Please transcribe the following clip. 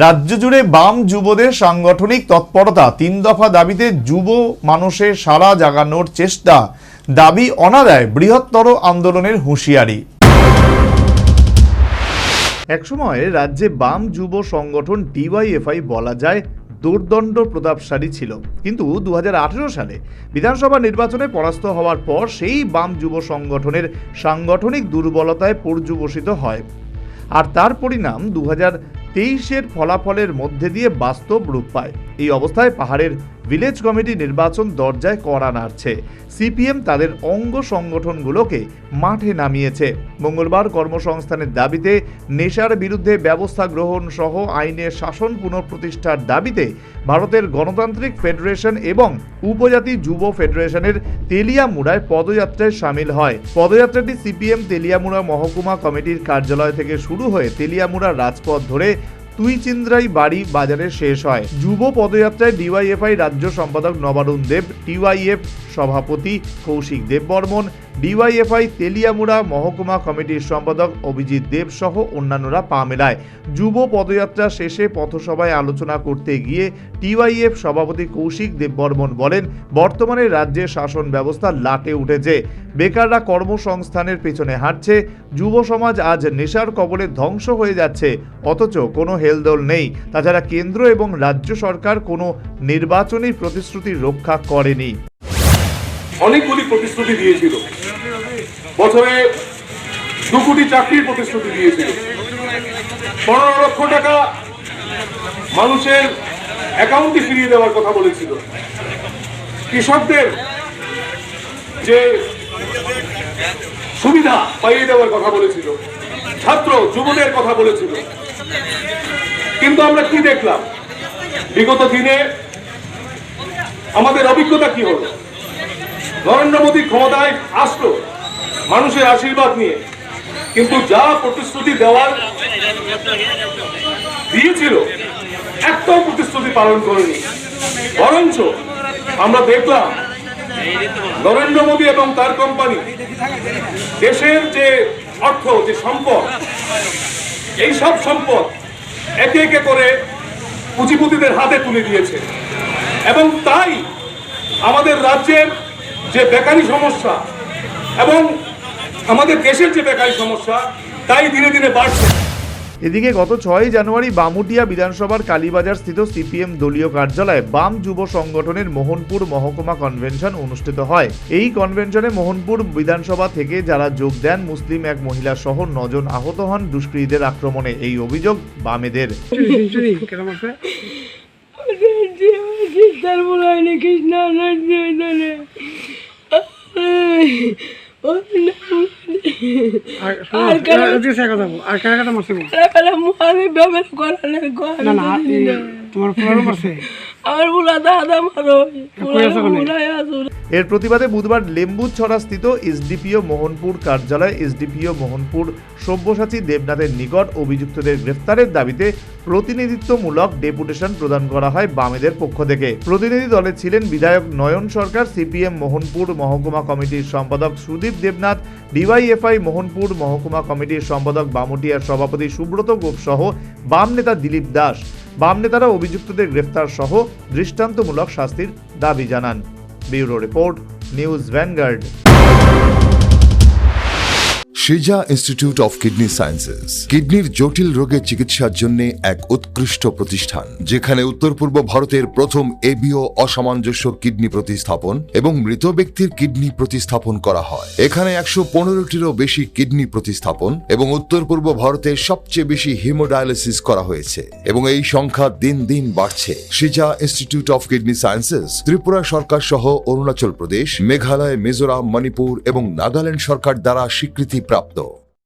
রাজ্য জুড়ে বাম যুবদের সাংগঠনিক তৎপরতা, ৩ দফা দাবিতে যুব মানুষের সাড়া জাগানোর চেষ্টা, দাবি অনাদায় বৃহত্তর আন্দোলনের হুঁশিয়ারি। একসময় রাজ্যে বাম যুব সংগঠন ডিওয়াইএফআই বলা যায় দুর্দণ্ড প্রতাপশালী ছিল, কিন্তু 2018 সালে বিধানসভা নির্বাচনে পরাস্ত হওয়ার পর সেই বাম যুব সংগঠনের সাংগঠনিক দুর্বলতায় পর্যবসিত হয়, আর তার পরিণাম 2023-এর ফলাফলের মধ্যে দিয়ে বাস্তব রূপ পায়। এই অবস্থায় পাহাড়ের ভিলেজ কমিটি নির্বাচন দরজায় কড়া নাড়ছে। সিপিএম তাদের অঙ্গ সংগঠনগুলোকে মাঠে নামিয়েছে। মঙ্গলবার কর্মসংস্থানের দাবিতে, নেশার বিরুদ্ধে ব্যবস্থা গ্রহণ সহ আইনের শাসন পুনঃপ্রতিষ্ঠার দাবিতে ভারতের গণতান্ত্রিক ফেডারেশন এবং উপজাতি যুব ফেডারেশনের তেলিয়ামুড়ায় পদযাত্রায় সামিল হয়। পদযাত্রাটি সিপিএম তেলিয়ামুড়া মহকুমা কমিটির কার্যালয় থেকে শুরু হয়ে তেলিয়ামুড়া রাজপথ ধরে তুইচিন্দ্রাই বাড়ি বাজারে শেষ হয়। যুব পদযাত্রায় ডিওয়াইএফআই রাজ্য সম্পাদক নবারুণ দেব, টিওয়াইএফ সভাপতি কৌশিক দেববর্মন, ডিওয়াইএফআই তেলিয়ামুড়া মহকুমা কমিটির সম্পাদক অভিজিৎ দেব সহ অন্যান্যরা পা মেলায়। যুব পদযাত্রা শেষে পথসভায় আলোচনা করতে গিয়ে টিওয়াইএফ সভাপতি কৌশিক দেববর্মন বলেন, বর্তমানে রাজ্যের শাসন ব্যবস্থা লাটে উঠেছে, বেকাররা কর্মসংস্থানের পেছনে হাঁটছে, যুব সমাজ আজ নেশার কবলে ধ্বংস হয়ে যাচ্ছে, অথচ কোনো হেলদোল নেই। তাছাড়া কেন্দ্র এবং রাজ্য সরকার কোনো নির্বাচনী প্রতিশ্রুতি রক্ষা করেনি। অনেকগুলি প্রতিশ্রুতি দিয়েছিল, বছরে 2 কোটি চাকরির প্রতিশ্রুতি দিয়েছিল, 15 লক্ষ টাকা মানুষের অ্যাকাউন্টে ফিরিয়ে দেওয়ার কথা বলেছিল, কৃষকদের যে সুবিধা পাইয়ে দেওয়ার কথা বলেছিল, ছাত্র যুবদের কথা বলেছিল। কিন্তু আমরা কি দেখলাম বিগত দিনে? আমাদের অভিজ্ঞতা কি হলো? নরেন্দ্র মোদী ক্ষমতায় আসলো মানুষের আশীর্বাদ নিয়ে, কিন্তু যা প্রতিশ্রুতি দেওয়ার দিয়েছিল একটাও প্রতিশ্রুতি পালন করেনি। বরঞ্চ আমরা দেখলাম নরেন্দ্র মোদী এবং তার কোম্পানি দেশের যে অর্থ, যে সম্পদ, এই সব সম্পদ একে একে করে পুঁজিপতিদের হাতে তুলে দিয়েছে। এবং তাই আমাদের রাজ্যের যে বেকারি সমস্যা এবং আমাদের দেশের যে বেকারি সমস্যা, তাই দিনে দিনে বাড়ছে। এদিকে গত 6 জানুয়ারি বামুটিয়া বিধানসভার কালীবাজার স্থিত সিপিএম দলীয় কার্যালয়ে বাম যুব সংগঠনের মোহনপুর মহকুমা কনভেনশন অনুষ্ঠিত হয়। এই কনভেনশনে মোহনপুর বিধানসভা থেকে যারা যোগ দেন, মুসলিম এক মহিলা সহ 9 জন আহত হন দুষ্কৃতীদের আক্রমণে। এই অভিযোগ বামেদের। এর প্রতিবাদে বুধবার লেম্বুছড়া স্থিত এসডিপিও মোহনপুর কার্যালয়ে এসডিপিও মোহনপুর সব্যসাচী দেবনাথের নিকট অভিযুক্তদের গ্রেফতারের দাবিতে প্রতিনিধিত্বমূলক ডেপুটেশন প্রদান করা হয় বামেদের পক্ষ থেকে। প্রতিনিধি দলে ছিলেন বিধায়ক নয়ন সরকার, সিপিএম মোহনপুর মহকুমা কমিটির সম্পাদক সুদীপ দেবনাথ, ডিওয়াইএফআই মোহনপুর মহকুমা কমিটির সম্পাদক বামুটিয়ার সভাপতি সুব্রত গোপ সহ বাম নেতা দিলীপ দাস। বাম নেতারা অভিযুক্তদের গ্রেফতার সহ দৃষ্টান্তমূলক শাস্তির দাবি জানান। Bureau report, news vanguard. সিজা ইনস্টিটিউট অফ কিডনি সায়েন্সেস কিডনির জটিল রোগের চিকিৎসার জন্য এক উৎকৃষ্ট প্রতিষ্ঠান, যেখানে উত্তর পূর্ব ভারতের প্রথম এবিও অসামঞ্জস্য কিডনি প্রতিস্থাপন এবং মৃত ব্যক্তির কিডনি প্রতিস্থাপন করা হয়। এখানে 115টিরও বেশি কিডনি প্রতিস্থাপন এবং উত্তর পূর্ব ভারতের সবচেয়ে বেশি হিমোডায়ালিসিস করা হয়েছে এবং এই সংখ্যা দিন দিন বাড়ছে। সিজা institute of kidney sciences Tripura সরকার সহ অরুণাচল প্রদেশ, মেঘালয়, মিজোরাম, মণিপুর এবং নাগাল্যান্ড সরকার দ্বারা স্বীকৃতি প্রাপ্ত।